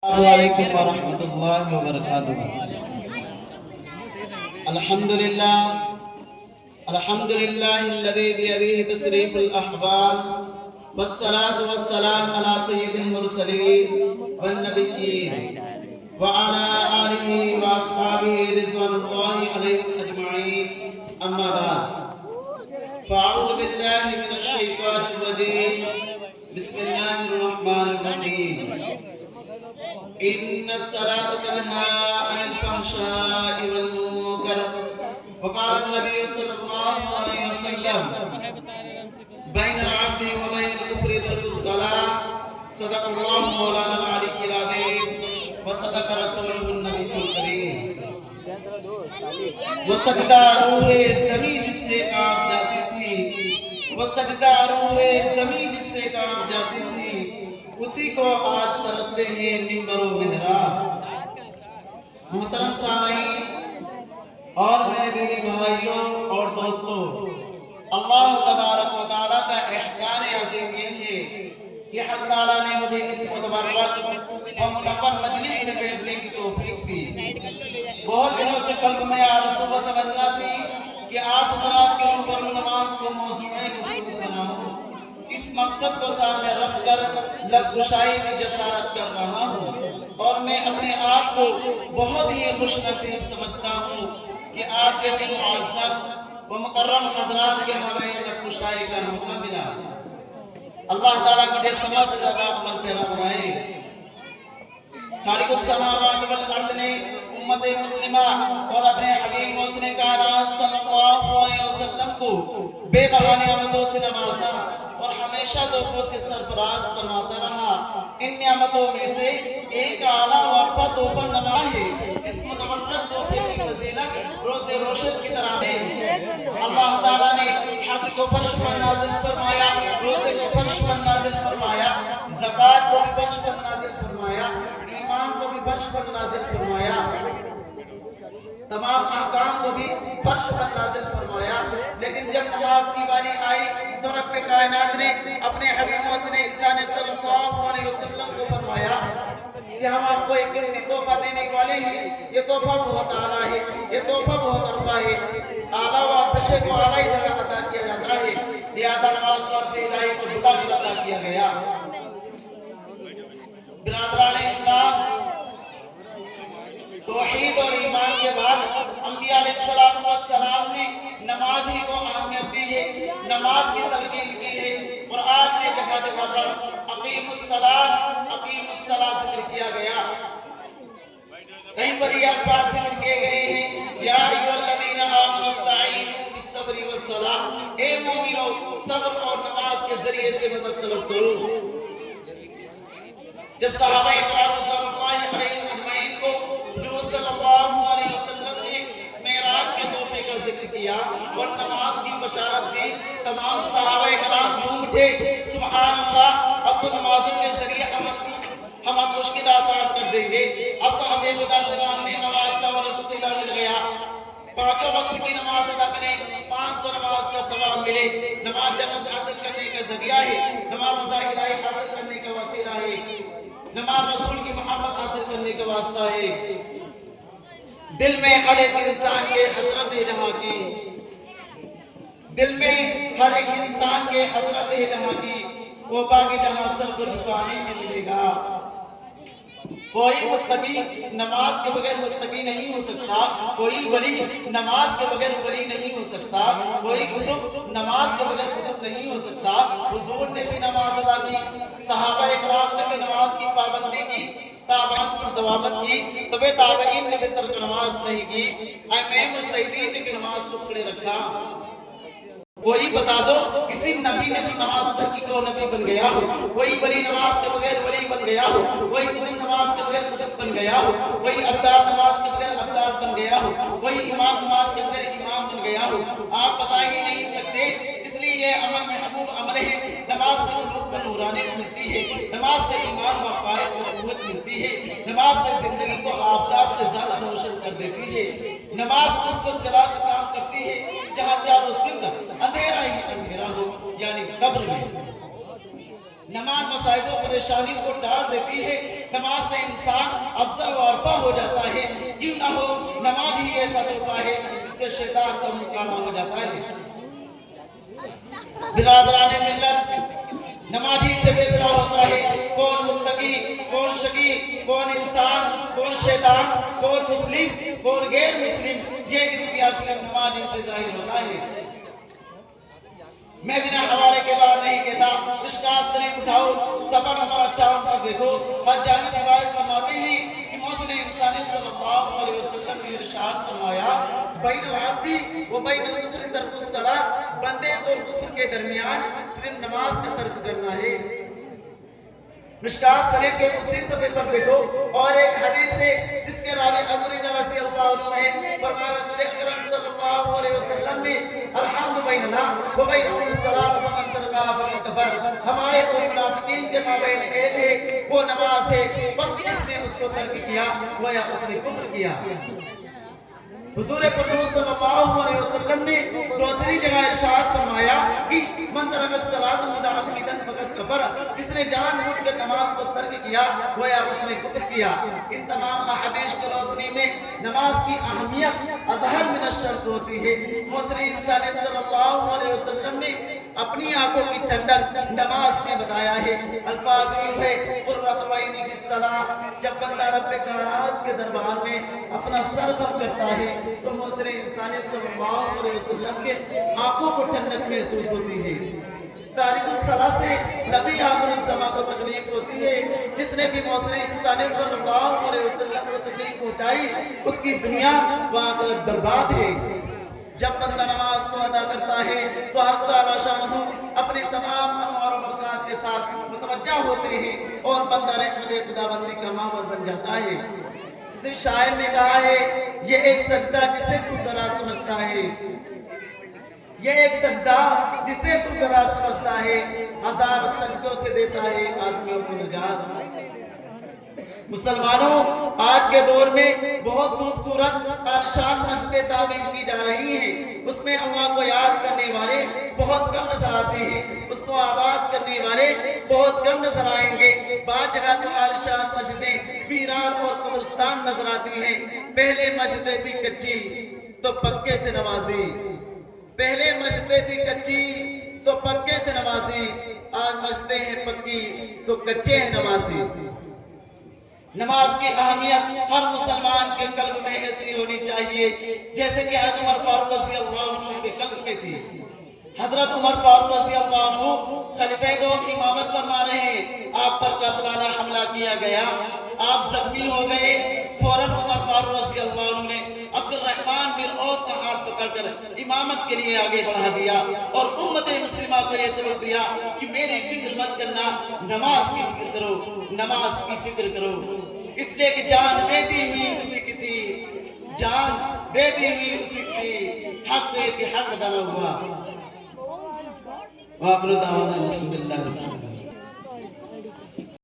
السلام علیکم ورحمۃ اللہ وبرکاتہ۔ الحمدللہ الذی بیدہ تصریف الاحوال والصلاة والسلام علی سید المرسلین والنبیین وعلی آلہ واصحابہ رضوان اللہ علیہم اجمعین، اما بعد فاعوذ باللہ من الشیطان الرجیم، بسم اللہ الرحمن الرحیم۔ إن الصلاة تنهى عن الفحشاء والمنكر، وقال النبي صلى الله عليه وسلم بين العبد وبين الكفر ترك الصلاة، صدق الله مولانا العلي العظيم وصدق رسوله النبي الكريم۔ وہ سجدہ روح زمین سے کانپ جاتی تھی، وہ سجدہ روح زمین سے کانپ جاتی تھی، اسی کو آج ترستے ہیں منبر و محراب۔ محترم سامعین اور میرے دینی بھائیوں اور دوستوں، اللہ تبارک و تعالیٰ کا احسان عظیم یہ ہے کہ حق تعالیٰ نے مجھے اس متبرک و منور مجلس میں بیٹھنے کی توفیق دی۔ بہت دنوں سے قلب میں آرزو و تمنا تھی کہ آپ حضرات کے روبرو نماز کو موضوع گفتگو بناؤں۔ اس مقصد کو سامنے رکھ کر لب گشائی کی جسارت کر رہا ہوں، اور میں اپنے آپ کو بہت ہی خوش نصیب سمجھتا ہوں کہ آپ جیسے معزز و مکرم حضرات کے مابین لب گشائی کا موقع ملا۔ اللہ تعالیٰ مجھے سما سے زیادہ عمل پیرا بنائے۔ خالق السماوات والارض نے امت مسلمہ اور اپنے حبیب محسن کائنات صلی اللہ علیہ وسلم کو بے بہانے نعمتوں سے نوازا اور ہمیشہ تحفوں سے سرفراز فرماتا رہا۔ ان نعمتوں میں سے ایک اعلیٰ و ارفع تحفہ نما ہے، اس متبرک تحفے کی فضیلت روز روشن کی طرح ہے۔ اللہ تعالیٰ نے حج کو فرش پر نازل فرمایا، روزے کو فرش پر نازل فرمایا، زکوٰۃ کو بھی فرش پر نازل فرمایا، ایمان کو بھی فرش پر نازل فرمایا، تمام احکام کو بھی فرش پر نازل فرمایا۔ لیکن جب نماز کی باری آئی تو رب کائنات نے اپنے حبیب محسن انسان صلی اللہ علیہ وسلم کو فرمایا کہ ہم آپ کو ایک قیمتی تحفہ دینے والے ہیں، یہ تحفہ بہت اعلیٰ ہے، یہ تحفہ بہت عرفہ ہے۔ اعلیٰ و ارتشے کو اعلیٰ جگہ عطا کیا جاتا ہے، لہذا نماز کو عرص الہی کو جدا جدا عطا کیا گیا۔ برادران اسلام، توحید اور ایمان کے بعد انبیاء علیہ السلام نے نماز ہی کو اہمیت دی ہے، نماز کی تلقین کی ہے، اور آج میں جگہ جگہ پر اقیم الصلاۃ ذکر کیا گیا۔ کہیں پر یہ الفاظ ذکر کیے گئے ہیں، یا ایھا الذین آمنوا استعینوا بالصبر والصلاۃ، اے مومنو صبر اور نماز کے ذریعے سے مدد طلب کرو۔ جب صحابہ اکرام رضوان اللہ علیہم اجمعین کو حضور صلی اللہ علیہ وسلم نے معراج کے تحفے کا ذکر کیا اور نماز کی بشارت دی، تمام صحابہ اکرام جھوم اٹھے، سبحان اللہ، اب تو نمازوں کے ذریعے ہم مشکل آسان کر دیں گے، اب تو ہمیں خدا سے مانگنے کا واسطہ اور وسیلہ مل گیا۔ پانچوں وقت کی نماز ادا کریں، 500 نماز کا ثواب ملے۔ نماز جنت حاصل کرنے کا ذریعہ ہے، نماز رضا الہی حاصل کرنے کا وسیلہ ہے، نماز رسول کی محبت حاصل کرنے کا واسطہ ہے۔ دل میں ہر ایک انسان کے حسرت الہٰ کی، دل میں ہر ایک انسان کے حسرت الہٰ کی، وہ باغ جہاں سر کو جھکانے میں ملے گا۔ کوئی متقی نماز کے بغیر متقی نہیں ہو سکتا، کوئی ولی نماز کے بغیر ولی نہیں ہو سکتا، کوئی قطب نماز کے بغیر قطب نہیں ہو سکتا۔ حضور نے بھی نماز ادا کی، صحابہ اکرام نے بھی نماز کی پابندی کی، تابعین پر دعوت کی، تبع تابعین نے بھی ترک نماز نہیں کی، ائمہ مجتہدین نے بھی نماز کو کھڑے رکھا۔ کوئی بتا دو کسی نبی نے بھی نماز ادا کی تو نبی بن گیا ہو، کوئی ولی نماز کے بغیر ولی بن گیا ہو، کوئی قطب نماز کے بغیر قطب بن گیا ہو، کوئی عبدال نماز کے بغیر عبدال بن گیا ہو، کوئی امام نماز کے بغیر امام بن گیا ہو۔ آپ بتا ہی نہیں سکتے، اس لیے یہ عمل محبوب عمل ہے۔ نماز سے قلوب کو نورانیت ملتی ہے، نماز سے ایمان و عقائد کو قوت ملتی ہے، نماز سے زندگی کو آفتاب سے زیادہ روشن کر دیتی ہے۔ نماز اس وقت چراغ کا کام کرتی ہے جہاں چاروں زندہ اندھیرا ہی اندھیرا ہو، یعنی قبر میں۔ نماز مصائب و پریشانی کو ٹال دیتی ہے، نماز سے انسان افضل و عرفہ ہو جاتا ہے۔ کیوں نہ ہو، نماز ہی ایسا ہوتا ہے جس سے شیطان کا مقابلہ ہو جاتا ہے۔ برادران ملت، نماز ہی سے فیصلہ ہوتا ہے کون متقی، کون شقی، کون انسان، کون شیطان، کون مسلم، کون غیر مسلم، یہ امتیاز صرف نماز ہی سے ظاہر ہوتا ہے۔ میں بنا حوالے کے بعد نہیں کہتا، مشکات شریف اٹھاؤ، صفحہ نمبر 58 پر دیکھو، اور جامع روایت فرماتے ہیں کہ محسن انسانی صلی اللہ علیہ وسلم نے ارشاد فرمایا، بین العبد و بین الکفر ترک الصلاۃ، بندے اور کفر کے درمیان صرف نماز کا ترک کرنا ہے۔ مشکات شریف کے اسی صفحے پر دیکھو، اور ایک حدیث ہے جس کے راوی ابو ہریرہ رضی اللہ عنہ ہے، فرمایا رسول اکرم صلی اللہ علیہ وسلم نے، الحمد بیننا و بینہم الصلاۃ ومن ترکہا فقد کفر، ہمارے اور منافقین کے مابین عہد ہے، وہ نماز ہے، بس جس نے اس کو ترک کیا گویا اس نے کفر کیا۔ حضور قدوس صلی اللہ علیہ وسلم نے دوسری جگہ ارشاد فرمایا کہ من ترک الصلاۃ متعمدا فقد کفر، جس نے جان بوجھ کر نماز کو ترک کیا گویا اس نے کفر کیا۔ ان تمام احادیث کی روشنی میں نماز کی اہمیت اظہر من الشمس ہوتی ہے۔ محسن انسان صلی اللہ علیہ وسلم نے اپنی آنکھوں کی ٹھنڈک نماز میں بتایا ہے۔ الفاظ یوں ہے، قرۃ عینی فی الصلاۃ، جب بندہ رب کائنات کے دربار میں اپنا سر خم کرتا ہے تو محسن انسان صلی اللہ علیہ وسلم کے آنکھوں کو ٹھنڈک محسوس ہوتی ہے۔ تاریخ الصلاۃ سے نبی آخر الزمان کو تکلیف ہوتی ہے، جس نے بھی محسن انسان صلی اللہ علیہ وسلم کو تکلیف پہنچائی اس کی دنیا و آخرت برباد ہے۔ جب بندہ نماز کو ادا کرتا ہے تو حق تعالیٰ شانہ اپنے تمام انوار و برکات کے ساتھ متوجہ ہوتے ہیں اور بندہ رحمت خداوندی کا ماحول بن جاتا ہے۔ کسی شاعر نے کہا ہے، یہ ایک سجدہ جسے تو ذرا سمجھتا ہے، یہ ایک سجدہ جسے تو ذرا سمجھتا ہے، ہزار سجدوں سے دیتا ہے آدمیوں کو نجات۔ مسلمانوں، آج کے دور میں بہت خوبصورت عالیشان مسجدیں تعمیر کی جا رہی ہیں، اس میں اللہ کو یاد کرنے والے بہت کم نظر آتے ہیں، اس کو آباد کرنے والے بہت کم نظر آئیں گے۔ بعض جگہ تو عالیشان مسجدیں ویران اور قبرستان نظر آتی ہیں۔ پہلے مسجدیں تھی کچی تو پکے تھے نمازی، پہلے مسجدیں تھی کچی تو پکے تھے نمازی، آج مسجدیں ہیں پکی تو کچے ہیں نمازی۔ نماز کی اہمیت ہر مسلمان کے قلب میں ایسی ہونی چاہیے جیسے کہ حضرت عمر فاروق رضی اللہ عنہ کے قلب میں تھی۔ حضرت عمر فاروق رضی اللہ عنہ خلیفہ دوم امامت فرما رہے ہیں، آپ پر قاتلانہ حملہ کیا گیا، آپ زخمی ہو گئے، فوراً عمر فاروق رضی اللہ عنہ نے عبد الرحمن بن عوف کا ہاتھ پکڑ کر امامت کے لیے آگے بڑھا دیا اور امت مسلمہ کو یہ سبق دیا کہ میری فکر مت کرنا، نماز کی فکر کرو، نماز کی فکر کرو، اس لیے کہ جان دے دی ہوئی اسی کی تھی، جان دے دی ہوئی اسی کی، حق ہے کہ حق ادا نہ ہوا۔ وآخر دعوانا الحمدللہ رب العالمین۔